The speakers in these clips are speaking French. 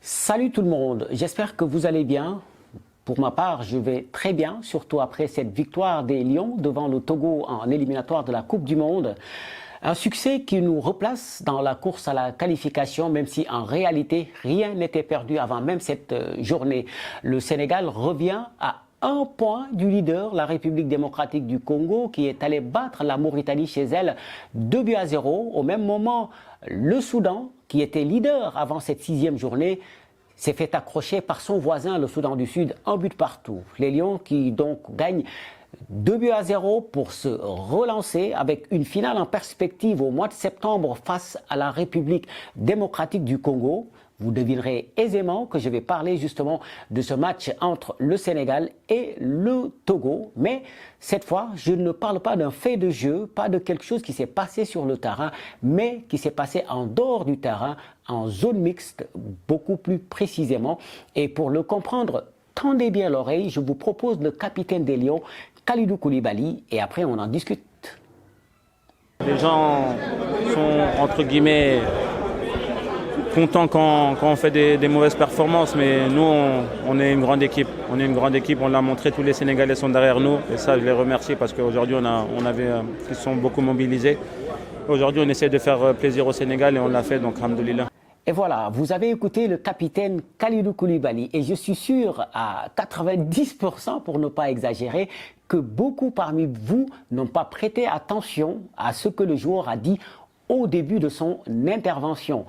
Salut tout le monde, j'espère que vous allez bien. Pour ma part, je vais très bien, surtout après cette victoire des Lions devant le Togo en éliminatoire de la Coupe du Monde. Un succès qui nous replace dans la course à la qualification, même si en réalité, rien n'était perdu avant même cette journée. Le Sénégal revient à un point du leader, la République démocratique du Congo, qui est allée battre la Mauritanie chez elle 2-0. Au même moment, le Soudan, qui était leader avant cette sixième journée, s'est fait accrocher par son voisin, le Soudan du Sud, un but partout. Les Lions qui donc gagnent 2-0 pour se relancer avec une finale en perspective au mois de septembre face à la République démocratique du Congo. Vous devinerez aisément que je vais parler justement de ce match entre le Sénégal et le Togo. Mais cette fois, je ne parle pas d'un fait de jeu, pas de quelque chose qui s'est passé sur le terrain, mais qui s'est passé en dehors du terrain, en zone mixte, beaucoup plus précisément. Et pour le comprendre, tendez bien l'oreille, je vous propose le capitaine des Lions, Kalidou Koulibaly, et après on en discute. Les gens sont entre guillemets contents quand on fait des mauvaises performances, mais nous on est une grande équipe. On est une grande équipe, on l'a montré, tous les Sénégalais sont derrière nous et ça je les remercie parce qu'aujourd'hui ils sont beaucoup mobilisés. Aujourd'hui on essaie de faire plaisir au Sénégal et on l'a fait, donc alhamdoulilah. Et voilà, vous avez écouté le capitaine Kalidou Koulibaly et je suis sûr à 90% pour ne pas exagérer que beaucoup parmi vous n'ont pas prêté attention à ce que le joueur a dit au début de son intervention.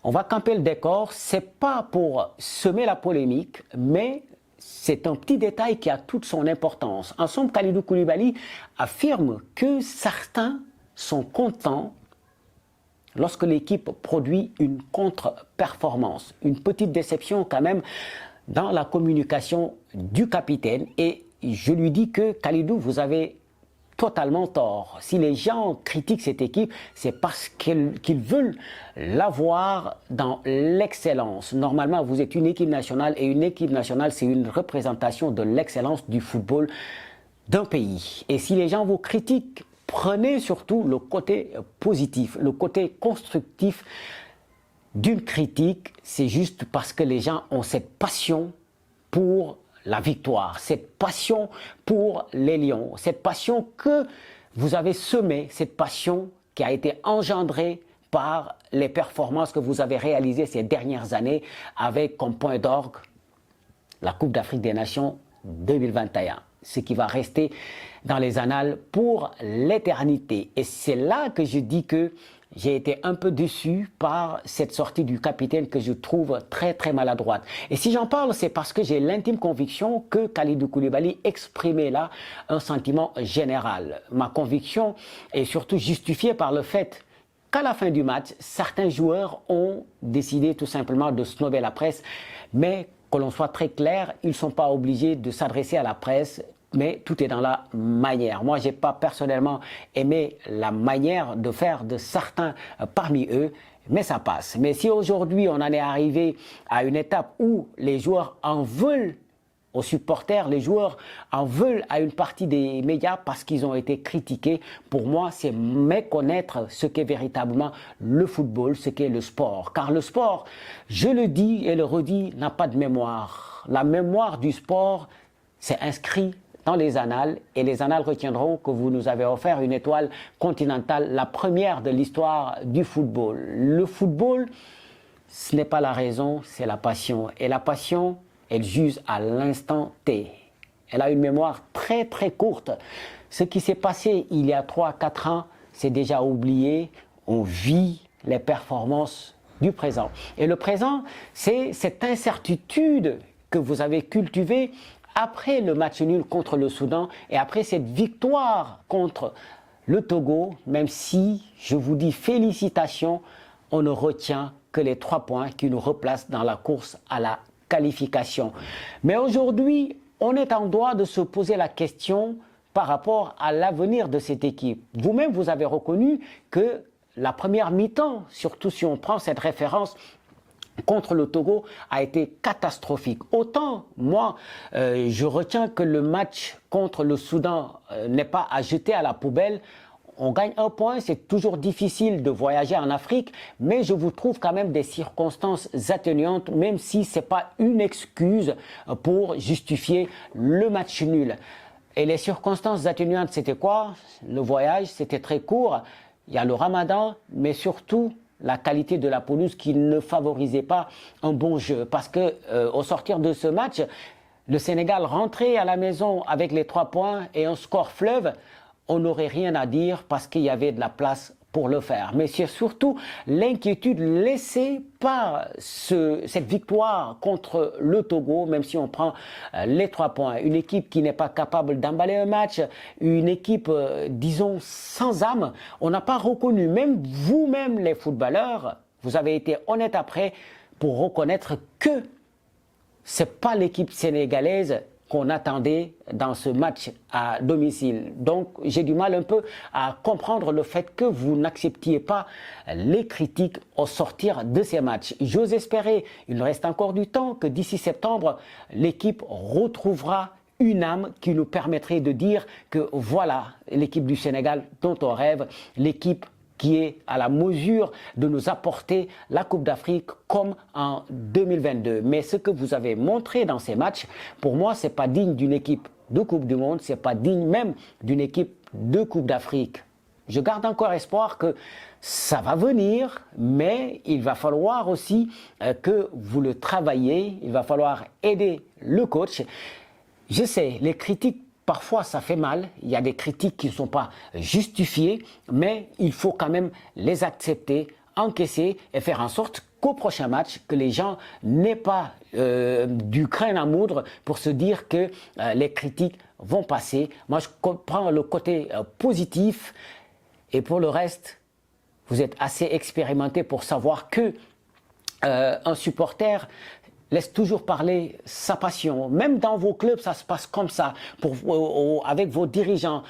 On va camper le décor, c'est pas pour semer la polémique, mais c'est un petit détail qui a toute son importance. En somme, Kalidou Koulibaly affirme que certains sont contents lorsque l'équipe produit une contre-performance. Une petite déception quand même dans la communication du capitaine. Et je lui dis que Kalidou, vous avez totalement tort. Si les gens critiquent cette équipe, c'est parce qu'ils veulent l'avoir dans l'excellence. Normalement, vous êtes une équipe nationale et une équipe nationale, c'est une représentation de l'excellence du football d'un pays. Et si les gens vous critiquent, prenez surtout le côté positif, le côté constructif d'une critique. C'est juste parce que les gens ont cette passion pour la victoire, cette passion pour les Lions, cette passion que vous avez semée, cette passion qui a été engendrée par les performances que vous avez réalisées ces dernières années avec comme point d'orgue la Coupe d'Afrique des Nations 2021. Ce qui va rester dans les annales pour l'éternité. Et c'est là que je dis que j'ai été un peu déçu par cette sortie du capitaine que je trouve très très maladroite. Et si j'en parle, c'est parce que j'ai l'intime conviction que Kalidou Koulibaly exprimait là un sentiment général. Ma conviction est surtout justifiée par le fait qu'à la fin du match, certains joueurs ont décidé tout simplement de snobber la presse, mais que l'on soit très clair, ils ne sont pas obligés de s'adresser à la presse, mais tout est dans la manière. Moi, je n'ai pas personnellement aimé la manière de faire de certains parmi eux, mais ça passe. Mais si aujourd'hui, on en est arrivé à une étape où les joueurs en veulent aux supporters, les joueurs en veulent à une partie des médias parce qu'ils ont été critiqués, pour moi, c'est méconnaître ce qu'est véritablement le football, ce qu'est le sport. Car le sport, je le dis et le redis, n'a pas de mémoire. La mémoire du sport, c'est inscrit dans les annales et les annales retiendront que vous nous avez offert une étoile continentale, la première de l'histoire du football. Le football, ce n'est pas la raison, c'est la passion. Et la passion, elle juge à l'instant T. Elle a une mémoire très très courte. Ce qui s'est passé il y a 3-4 ans, c'est déjà oublié. On vit les performances du présent. Et le présent, c'est cette incertitude que vous avez cultivée après le match nul contre le Soudan et après cette victoire contre le Togo, même si je vous dis félicitations, on ne retient que les 3 points qui nous replacent dans la course à la qualification. Mais aujourd'hui, on est en droit de se poser la question par rapport à l'avenir de cette équipe. Vous-même, vous avez reconnu que la première mi-temps, surtout si on prend cette référence contre le Togo, a été catastrophique. Autant, moi, je retiens que le match contre le Soudan n'est pas à jeter à la poubelle. on gagne un point, c'est toujours difficile de voyager en Afrique, mais je vous trouve quand même des circonstances atténuantes, même si ce n'est pas une excuse pour justifier le match nul. Et les circonstances atténuantes, c'était quoi? Le voyage, c'était très court. Il y a le ramadan, mais surtout la qualité de la pelouse qui ne favorisait pas un bon jeu. Parce que au sortir de ce match, le Sénégal rentrait à la maison avec les 3 points et un score fleuve, on n'aurait rien à dire parce qu'il y avait de la place pour le faire. Mais c'est surtout l'inquiétude laissée par cette victoire contre le Togo, même si on prend les 3 points. Une équipe qui n'est pas capable d'emballer un match, une équipe, disons, sans âme. On n'a pas reconnu, même vous-même les footballeurs, vous avez été honnête après pour reconnaître que c'est pas l'équipe sénégalaise qu'on attendait dans ce match à domicile. Donc, j'ai du mal un peu à comprendre le fait que vous n'acceptiez pas les critiques au sortir de ces matchs. J'ose espérer, il reste encore du temps, que d'ici septembre, l'équipe retrouvera une âme qui nous permettrait de dire que voilà l'équipe du Sénégal dont on rêve, l'équipe qui est à la mesure de nous apporter la Coupe d'Afrique comme en 2022. Mais ce que vous avez montré dans ces matchs, pour moi, ce n'est pas digne d'une équipe de Coupe du Monde, ce n'est pas digne même d'une équipe de Coupe d'Afrique. Je garde encore espoir que ça va venir, mais il va falloir aussi que vous le travaillez, il va falloir aider le coach. Je sais, les critiques, parfois, ça fait mal. Il y a des critiques qui ne sont pas justifiées, mais il faut quand même les accepter, encaisser et faire en sorte qu'au prochain match, que les gens n'aient pas du crin à moudre pour se dire que les critiques vont passer. Moi, je comprends le côté positif et pour le reste, vous êtes assez expérimenté pour savoir que un supporter laisse toujours parler sa passion. Même dans vos clubs, ça se passe comme ça, avec vos dirigeants.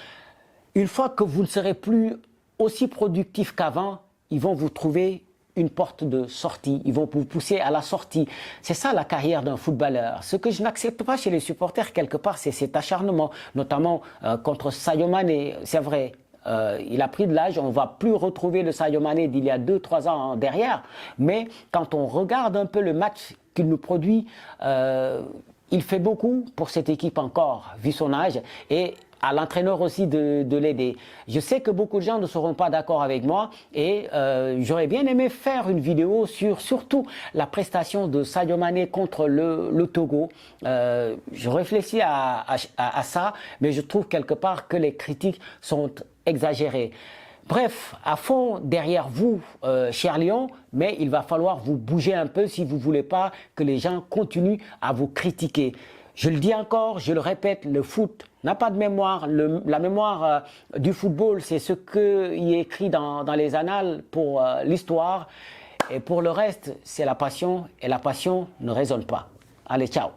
Une fois que vous ne serez plus aussi productif qu'avant, ils vont vous trouver une porte de sortie, ils vont vous pousser à la sortie. C'est ça la carrière d'un footballeur. Ce que je n'accepte pas chez les supporters, quelque part, c'est cet acharnement, notamment contre Sadio Mané. C'est vrai, il a pris de l'âge, on ne va plus retrouver le Sadio Mané d'il y a 2-3 ans derrière, mais quand on regarde un peu le match qu'il nous produit, il fait beaucoup pour cette équipe encore, vu son âge, et à l'entraîneur aussi de l'aider. Je sais que beaucoup de gens ne seront pas d'accord avec moi et j'aurais bien aimé faire une vidéo sur surtout la prestation de Sadio Mané contre le Togo. Je réfléchis à ça, mais je trouve quelque part que les critiques sont exagérées. Bref, à fond derrière vous, cher Lion, mais il va falloir vous bouger un peu si vous ne voulez pas que les gens continuent à vous critiquer. Je le dis encore, je le répète, le foot n'a pas de mémoire. La mémoire du football, c'est ce qui est écrit dans les annales pour l'histoire. Et pour le reste, c'est la passion, et la passion ne raisonne pas. Allez, ciao!